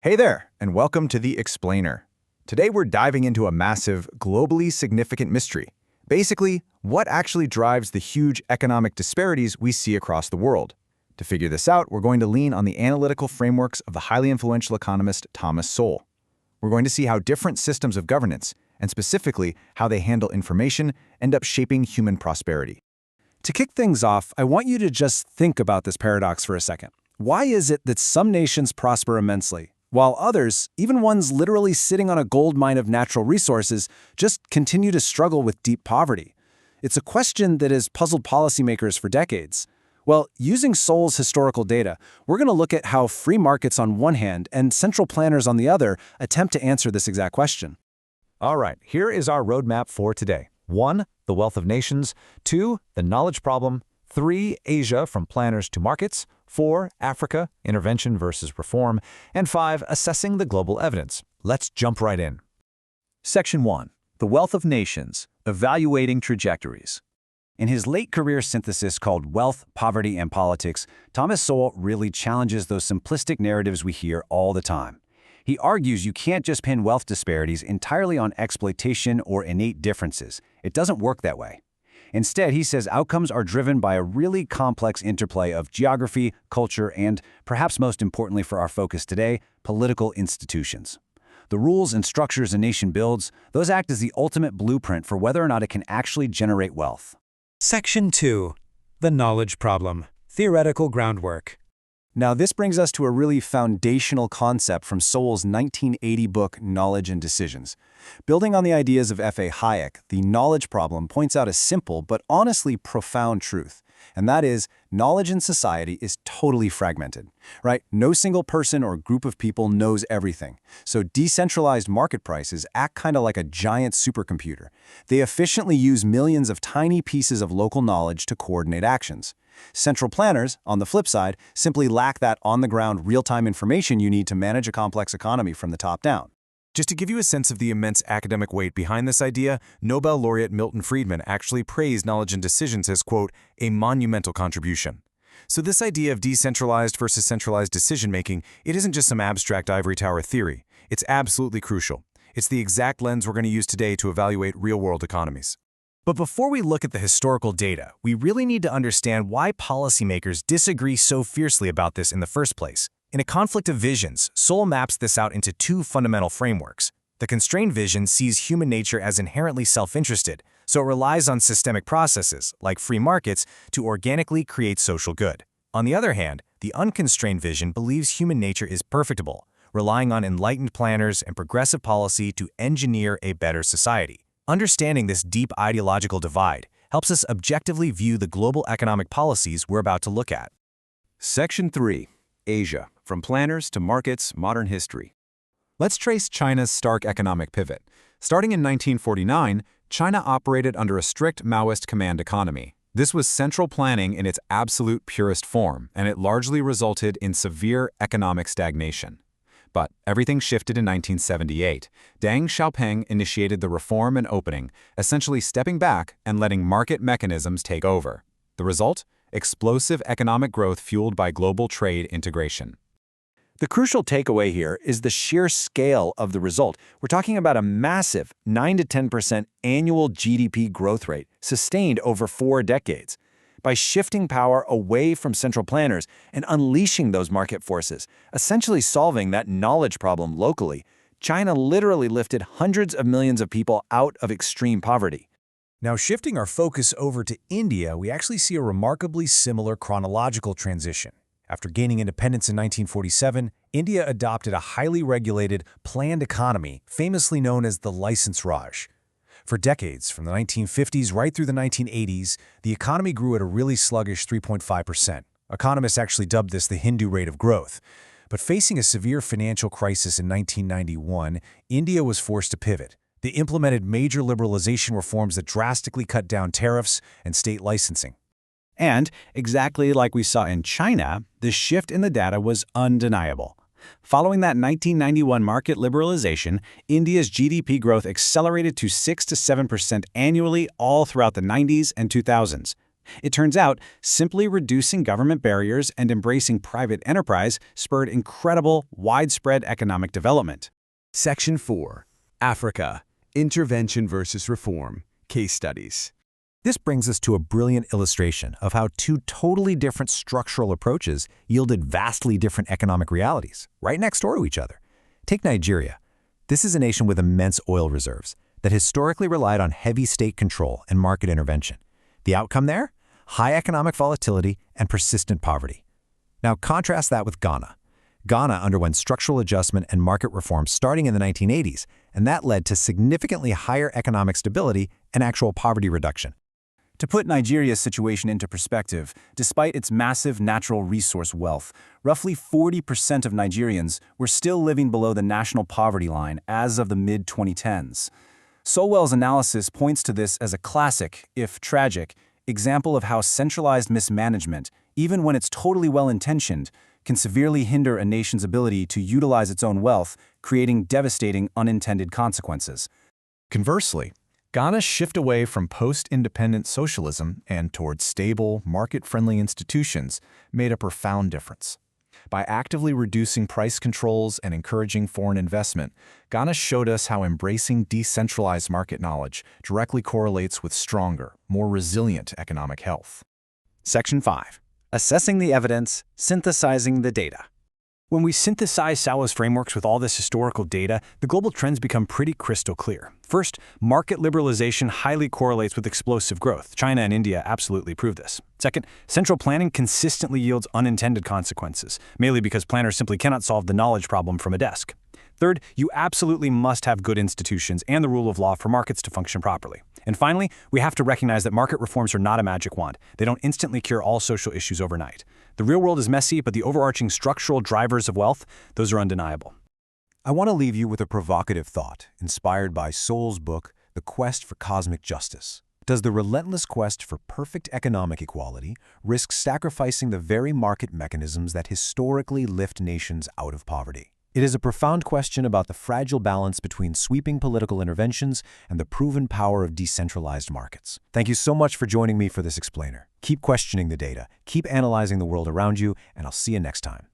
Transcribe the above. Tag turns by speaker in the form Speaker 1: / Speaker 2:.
Speaker 1: Hey there, and welcome to The Explainer. Today we're diving into a massive, globally significant mystery. Basically, what actually drives the huge economic disparities we see across the world? To figure this out, we're going to lean on the analytical frameworks of the highly influential economist Thomas Sowell. We're going to see how different systems of governance, and specifically how they handle information, end up shaping human prosperity.
Speaker 2: To kick things off, I want you to just think about this paradox for a second. Why is it that some nations prosper immensely, while others, even ones literally sitting on a gold mine of natural resources, just continue to struggle with deep poverty? It's a question that has puzzled policymakers for decades. Well, using Sowell's historical data, we're going to look at how free markets on one hand and central planners on the other attempt to answer this exact question.
Speaker 1: All right, here is our roadmap for today. 1. The wealth of nations. 2. The knowledge problem. 3. Asia, from planners to markets. 4. Africa, intervention versus reform. And 5. Assessing the global evidence. Let's jump right in.
Speaker 2: Section 1. The Wealth of Nations, Evaluating Trajectories. In his late career synthesis called Wealth, Poverty, and Politics, Thomas Sowell really challenges those simplistic narratives we hear all the time. He argues you can't just pin wealth disparities entirely on exploitation or innate differences. It doesn't work that way. Instead, he says outcomes are driven by a really complex interplay of geography, culture, and, perhaps most importantly for our focus today, political institutions. The rules and structures a nation builds, those act as the ultimate blueprint for whether or not it can actually generate wealth.
Speaker 3: Section 2. The Knowledge Problem. Theoretical Groundwork.
Speaker 2: Now, this brings us to a really foundational concept from Sowell's 1980 book, Knowledge and Decisions. Building on the ideas of F.A. Hayek, the knowledge problem points out a simple but honestly profound truth, and that is, knowledge in society is totally fragmented, right? No single person or group of people knows everything. So decentralized market prices act kind of like a giant supercomputer. They efficiently use millions of tiny pieces of local knowledge to coordinate actions. Central planners, on the flip side, simply lack that on-the-ground real-time information you need to manage a complex economy from the top down.
Speaker 4: Just to give you a sense of the immense academic weight behind this idea, Nobel laureate Milton Friedman actually praised Knowledge and Decisions as, quote, a monumental contribution. So this idea of decentralized versus centralized decision-making, it isn't just some abstract ivory tower theory. It's absolutely crucial. It's the exact lens we're going to use today to evaluate real-world economies. But before we look at the historical data, we really need to understand why policymakers disagree so fiercely about this in the first place. In a conflict of visions, Sowell maps this out into two fundamental frameworks. The constrained vision sees human nature as inherently self-interested, so it relies on systemic processes, like free markets, to organically create social good. On the other hand, the unconstrained vision believes human nature is perfectible, relying on enlightened planners and progressive policy to engineer a better society. Understanding this deep ideological divide helps us objectively view the global economic policies we're about to look at.
Speaker 1: Section 3. Asia, from planners to markets, modern history. Let's trace China's stark economic pivot. Starting in 1949, China operated under a strict Maoist command economy. This was central planning in its absolute purest form, and it largely resulted in severe economic stagnation. But everything shifted in 1978. Deng Xiaoping initiated the reform and opening, essentially stepping back and letting market mechanisms take over. The result? Explosive economic growth fueled by global trade integration.
Speaker 2: The crucial takeaway here is the sheer scale of the result. We're talking about a massive 9 to 10% annual GDP growth rate sustained over 4 decades. By shifting power away from central planners and unleashing those market forces, essentially solving that knowledge problem locally, China literally lifted hundreds of millions of people out of extreme poverty.
Speaker 3: Now, shifting our focus over to India, we actually see a remarkably similar chronological transition. After gaining independence in 1947, India adopted a highly regulated, planned economy, famously known as the License Raj. For decades, from the 1950s right through the 1980s, the economy grew at a really sluggish 3.5%. Economists actually dubbed this the Hindu rate of growth. But facing a severe financial crisis in 1991, India was forced to pivot. They implemented major liberalization reforms that drastically cut down tariffs and state licensing.
Speaker 2: And, exactly like we saw in China, the shift in the data was undeniable. Following that 1991 market liberalization, India's GDP growth accelerated to 6 to 7% annually all throughout the 90s and 2000s. It turns out, simply reducing government barriers and embracing private enterprise spurred incredible, widespread economic development.
Speaker 5: Section 4. Africa. Intervention versus Reform. Case Studies.
Speaker 3: This brings us to a brilliant illustration of how two totally different structural approaches yielded vastly different economic realities, right next door to each other. Take Nigeria. This is a nation with immense oil reserves that historically relied on heavy state control and market intervention. The outcome there? High economic volatility and persistent poverty. Now contrast that with Ghana. Ghana underwent structural adjustment and market reform starting in the 1980s, and that led to significantly higher economic stability and actual poverty reduction.
Speaker 2: To put Nigeria's situation into perspective, despite its massive natural resource wealth, roughly 40% of Nigerians were still living below the national poverty line as of the mid-2010s. Sowell's analysis points to this as a classic, if tragic, example of how centralized mismanagement, even when it's totally well-intentioned, can severely hinder a nation's ability to utilize its own wealth, creating devastating unintended consequences.
Speaker 4: Conversely, Ghana's shift away from post-independent socialism and towards stable, market-friendly institutions made a profound difference. By actively reducing price controls and encouraging foreign investment, Ghana showed us how embracing decentralized market knowledge directly correlates with stronger, more resilient economic health.
Speaker 2: Section 5. Assessing the evidence, synthesizing the data.
Speaker 3: When we synthesize Sowell's frameworks with all this historical data, the global trends become pretty crystal clear. First, market liberalization highly correlates with explosive growth. China and India absolutely prove this. Second, central planning consistently yields unintended consequences, mainly because planners simply cannot solve the knowledge problem from a desk. Third, you absolutely must have good institutions and the rule of law for markets to function properly. And finally, we have to recognize that market reforms are not a magic wand. They don't instantly cure all social issues overnight. The real world is messy, but the overarching structural drivers of wealth, those are undeniable.
Speaker 2: I want to leave you with a provocative thought, inspired by Sowell's book, The Quest for Cosmic Justice. Does the relentless quest for perfect economic equality risk sacrificing the very market mechanisms that historically lift nations out of poverty? It is a profound question about the fragile balance between sweeping political interventions and the proven power of decentralized markets. Thank you so much for joining me for this explainer. Keep questioning the data, keep analyzing the world around you, and I'll see you next time.